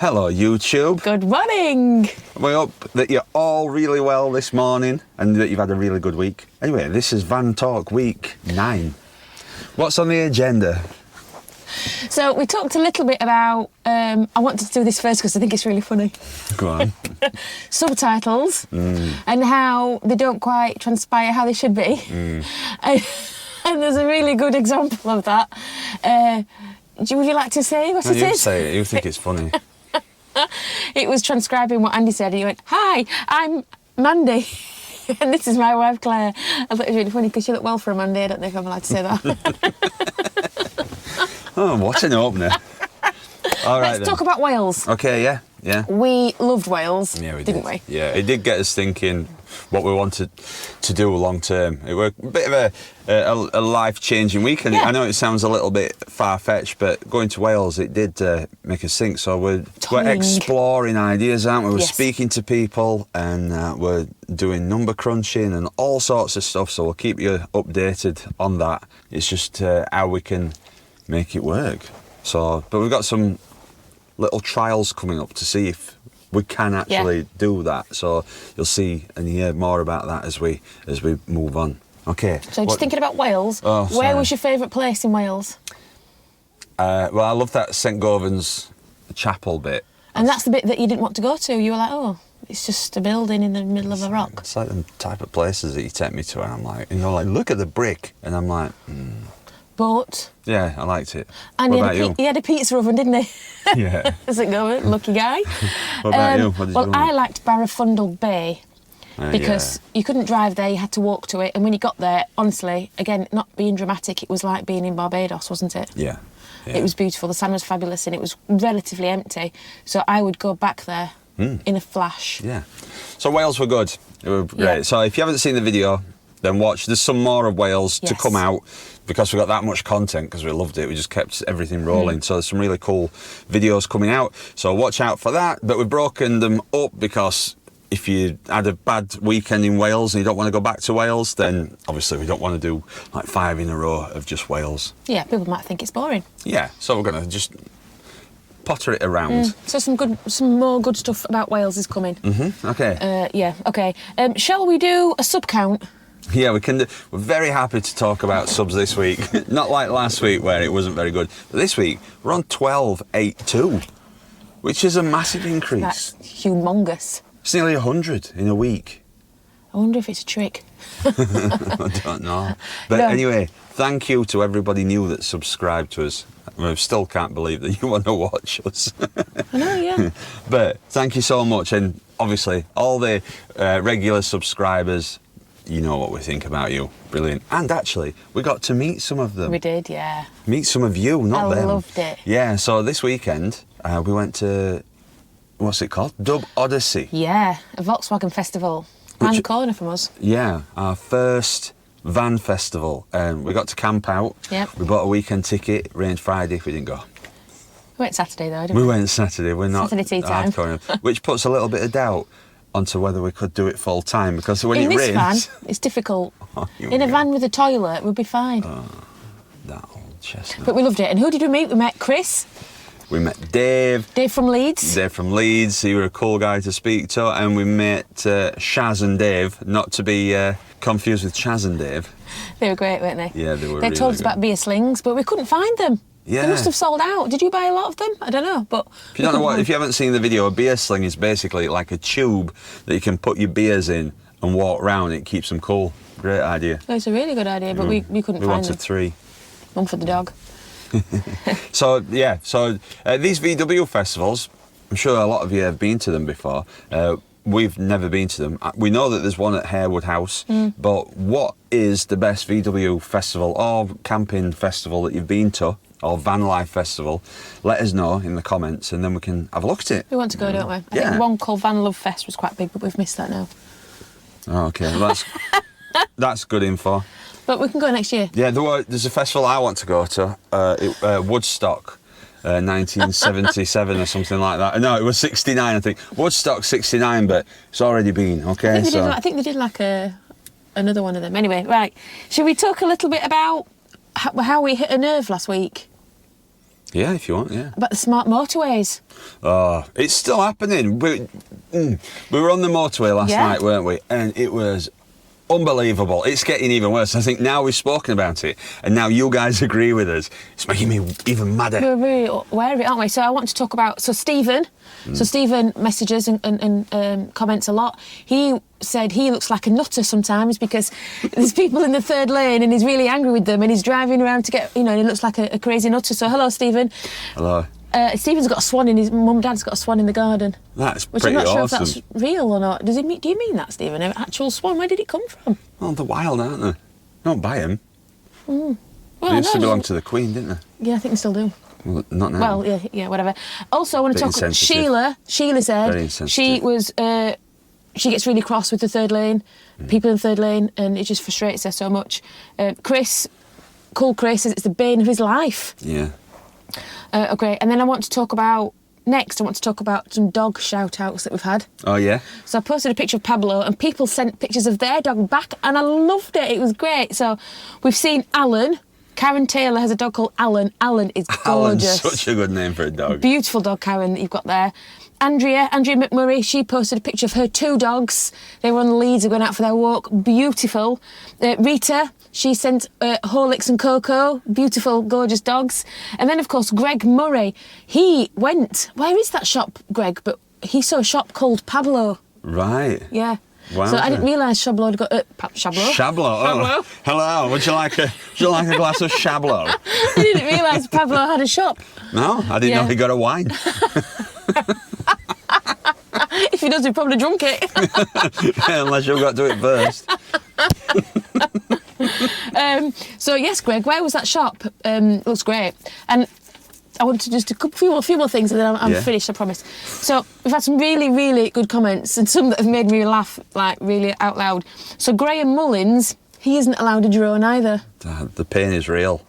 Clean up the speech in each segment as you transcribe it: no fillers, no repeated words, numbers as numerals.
Hello, YouTube. Good morning. We hope that you're all really well this morning and that you've had a really good week. Anyway, this is Van Talk Week 9. What's on the agenda? So we talked a little bit about, I wanted to do this first because I think it's really funny. Go on. Subtitles and how they don't quite transpire how they should be. And there's a really good example of that. Would you like to say what it You is? say it, you think it's funny. It was transcribing what Andy said. He went, "Hi, I'm Mandy." And this is my wife, Claire. I thought it was really funny because she looked well for a Monday. I don't know if I'm allowed to say that. Oh, what an opener. All right, Let's talk about Wales. Okay, yeah. We loved Wales, Yeah, we didn't we? Yeah, it did get us thinking what we wanted to do long term. It was a bit of a life-changing week, and Yeah. I know it sounds a little bit far-fetched, but going to Wales, it did make us think. So we're exploring ideas, aren't we? We're Yes. speaking to people, and we're doing number crunching and all sorts of stuff. So we'll keep you updated on that. It's just how we can make it work. So, but we've got some little trials coming up to see if we can actually do that. So you'll see and hear more about that as we move on. Okay. So just thinking about Wales, Oh, where sorry. was your favourite place in Wales? Well, I love that St Govan's chapel bit. And that's the bit that you didn't want to go to. You were like, oh, it's just a building in the middle of a rock. It's like the type of places that you take me to, and I'm like, and you're like, look at the brick, and I'm like, But... yeah, I liked it. And What about you? he had a pizza oven, didn't he? Yeah. St Govan, lucky guy. What about you? What did Well, you I want? liked Barafundle Bay. Because you couldn't drive there, you had to walk to it. And when you got there, honestly, again, not being dramatic, it was like being in Barbados, wasn't it? Yeah. It was beautiful. The sand was fabulous and it was relatively empty. So I would go back there in a flash. Yeah. So Wales were good. They were great. Yeah. So if you haven't seen the video, then watch. There's some more of Wales to Yes. come out because we got that much content because we loved it. We just kept everything rolling. So there's some really cool videos coming out. So watch out for that. But we've broken them up because if you had a bad weekend in Wales and you don't want to go back to Wales, then obviously we don't want to do like 5 in a row of just Wales. Yeah, people might think it's boring. Yeah. So we're going to just potter it around. So some more good stuff about Wales is coming. Okay. Okay. Shall we do a sub count? Yeah, we can do. We're very happy to talk about subs this week. Not like last week where it wasn't very good. But this week, we're on 1282, which is a massive increase. That's humongous. It's nearly 100 in a week. I wonder if it's a trick. I don't know. But No. anyway, thank you to everybody new that subscribed to us. I still can't believe that you want to watch us. I know, yeah. But thank you so much. And obviously, all the regular subscribers, you know what we think about you. Brilliant. And actually, we got to meet some of them. We did, yeah. Meet some of you, not I them. loved it. Yeah, so this weekend, we went to, what's it called? Dub Odyssey. Yeah, a Volkswagen festival. Round the corner from us. Yeah, our first van festival. We got to camp out. Yep. We bought a weekend ticket, rained Friday, we didn't go. We went Saturday though, didn't We we? went Saturday, we're not Saturday tea time. hardcore enough, which puts a little bit of doubt onto whether we could do it full time, because when In it this rains... van, it's difficult. Oh, here In we a go. van with a toilet, we'd be fine. That old chestnut. But we loved it. And who did we meet? We met Chris, We met Dave. Dave from Leeds. They're from Leeds. He was a cool guy to speak to, and we met Shaz and Dave, not to be confused with Chaz and Dave. They were great, weren't they? Yeah, they were They really told us good. about beer slings, but we couldn't find them. Yeah. They must have sold out. Did you buy a lot of them? I don't know, but... If you don't know what, if you haven't seen the video, a beer sling is basically like a tube that you can put your beers in and walk round. It keeps them cool. Great idea. It's a really good idea, but we couldn't We find wanted them. 3. One for the dog. So yeah, these VW festivals, I'm sure a lot of you have been to them before. We've never been to them. We know that there's one at Harewood House, but what is the best VW festival or camping festival that you've been to, or van life festival? Let us know in the comments, and then we can have a look at it. We want to go, don't we? I Yeah. think one called Van Love Fest was quite big, but we've missed that now. Oh, okay, well, that's good info. But we can go next year. Yeah, there's a festival I want to go to, Woodstock. 1977 or something like that. No, it was 69, I think. Woodstock 69, but it's already been, okay? I think they did like another one of them. Anyway, right. Should we talk a little bit about how we hit a nerve last week? Yeah, if you want, yeah. about the smart motorways. Oh, it's still happening. We were on the motorway last Yeah. night, weren't we? And it was unbelievable. It's getting even worse. I think now we've spoken about it, and now you guys agree with us. It's making me even madder. We're really aware of it, aren't we? So I want to talk about Stephen. So Stephen messages and comments a lot. He said he looks like a nutter sometimes because there's people in the third lane and he's really angry with them and he's driving around to get, and he looks like a crazy nutter. So hello, Stephen. Hello. Stephen's got a swan in his mum and dad's got a swan in the garden. That's Which pretty I'm not sure awesome. if that's real or not. Do you mean that, Stephen? An actual swan? Where did it come from? Well, they're wild, aren't they? Don't buy them. Well, They used to no, belong to the Queen, didn't they? Yeah, I think they still do. Well, not now. Well, yeah, whatever. Also, I want to Bit talk. insensitive. Sheila Very said insensitive. she was. She gets really cross with the third lane, people in the third lane, and it just frustrates her so much. Chris, cool Chris, says it's the bane of his life. Yeah. Okay, and then I want to talk about some dog shout-outs that we've had. Oh, yeah? So I posted a picture of Pablo and people sent pictures of their dog back and I loved it. It was great. So we've seen Alan. Karen Taylor has a dog called Alan. Alan is Alan's gorgeous. such a good name for a dog. Beautiful dog, Karen, that you've got there. Andrea McMurray, she posted a picture of her 2 dogs. They were on the leads, they were going out for their walk. Beautiful. Rita, she sent Horlicks and Coco. Beautiful, gorgeous dogs. And then, of course, Greg Murray. He went... Where is that shop, Greg? But he saw a shop called Pablo. Right. Yeah. Wow. So I didn't realise Chablo had got... Chablo? Chablo. Oh, hello. Would you like a glass of Chablo? I didn't realise Pablo had a shop. No, I didn't know Yeah. he got a wine. If he does, he probably drunk it. Unless you've got to do it first. So yes, Greg, where was that shop? Looks great. And I want to just a few more things and then I'm Yeah. finished, I promise. So we've had some really, really good comments and some that have made me laugh, like really out loud. So Graham Mullins, he isn't allowed a drone either. The pain is real.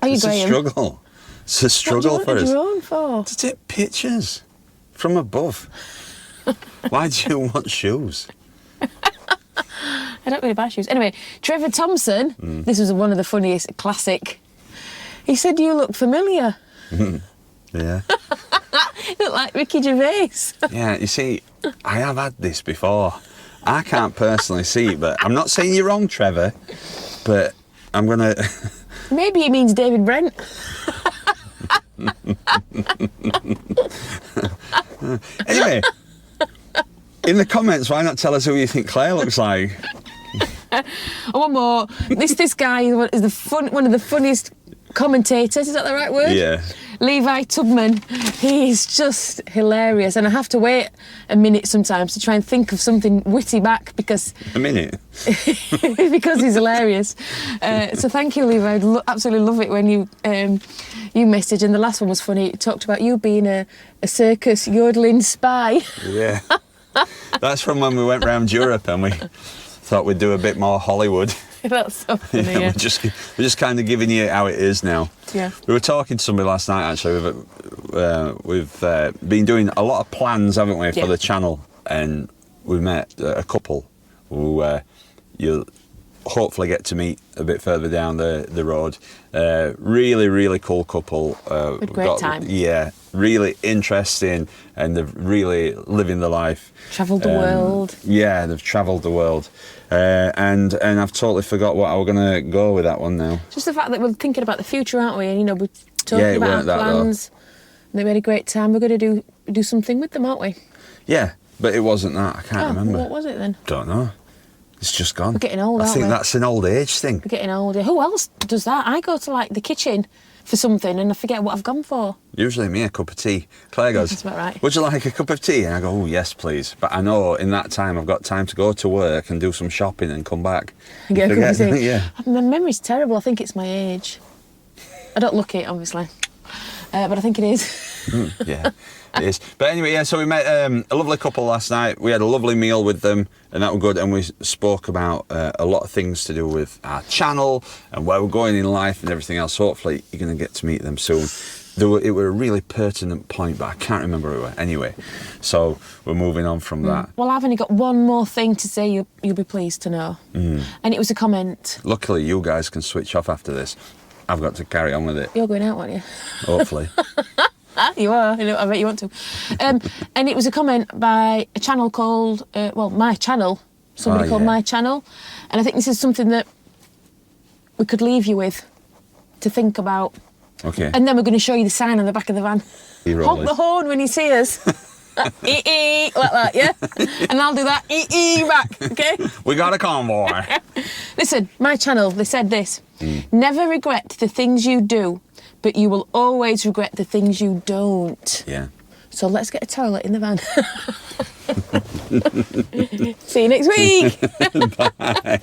Are you, It's Graham? a struggle. It's a struggle what for do you us. want a drone for? To take pictures from above. Why do you want shoes? I don't really buy shoes. Anyway, Trevor Thompson, this was one of the funniest, classic. He said, you look familiar. Yeah. You look like Ricky Gervais. Yeah, you see, I have had this before. I can't personally see it, but I'm not saying you're wrong, Trevor, but I'm going to... Maybe he means David Brent. Anyway, in the comments, why not tell us who you think Claire looks like? And one more. This guy is one of the funniest commentators. Is that the right word? Yeah. Levi Tubman. He's just hilarious, and I have to wait a minute sometimes to try and think of something witty back because A minute. because he's hilarious. So thank you, Levi. I'd absolutely love it when you message. And the last one was funny. It talked about you being a circus yodeling spy. Yeah. That's from when we went round Europe and we thought we'd do a bit more Hollywood. That's so funny. Yeah, Yeah. we're just kind of giving you how it is now. Yeah. We were talking to somebody last night, actually. We've been doing a lot of plans, haven't we, for Yeah. the channel. And we met a couple who you'll hopefully get to meet a bit further down the road. Really, really cool couple. Had a great time. Yeah, really interesting, and they're really living the life. Travelled the world. Yeah, they've travelled the world. And I've totally forgot what I was going to go with that one now. Just the fact that we're thinking about the future, aren't we? And we're talking Yeah, it about our weren't that, though. plans. And we had a great time. We're going to do something with them, aren't we? Yeah, but it wasn't that. I can't remember. What was it then? Don't know. It's just gone. We're getting old, I aren't think we? that's an old age thing. We're getting older. Who else does that? I go to like the kitchen for something and I forget what I've gone for. Usually me, a cup of tea. Claire goes, That's about right. would you like a cup of tea? And I go, oh, yes, please. But I know in that time I've got time to go to work and do some shopping and come back. And get a cup of Forget- tea. Yeah. My memory's terrible. I think it's my age. I don't look it, obviously. But I think it is. Yeah, it is. But anyway, yeah, so we met a lovely couple last night. We had a lovely meal with them, and that was good. And we spoke about a lot of things to do with our channel and where we're going in life and everything else. Hopefully, you're going to get to meet them soon. It were a really pertinent point, but I can't remember who it were. Anyway, so we're moving on from that. Well, I've only got one more thing to say you'll be pleased to know. And it was a comment. Luckily, you guys can switch off after this. I've got to carry on with it, You're going out, aren't you? hopefully. You are. I bet you want to. And it was a comment by a channel called, My Channel. Somebody called My Channel. And I think this is something that we could leave you with to think about. Okay. And then we're going to show you the sign on the back of the van. Honk the horn when you see us. Like that, yeah? And I'll do that back, okay? We got a convoy. Listen, My Channel, they said this. Never regret the things you do, but you will always regret the things you don't. Yeah. So let's get a toilet in the van. See you next week. Bye.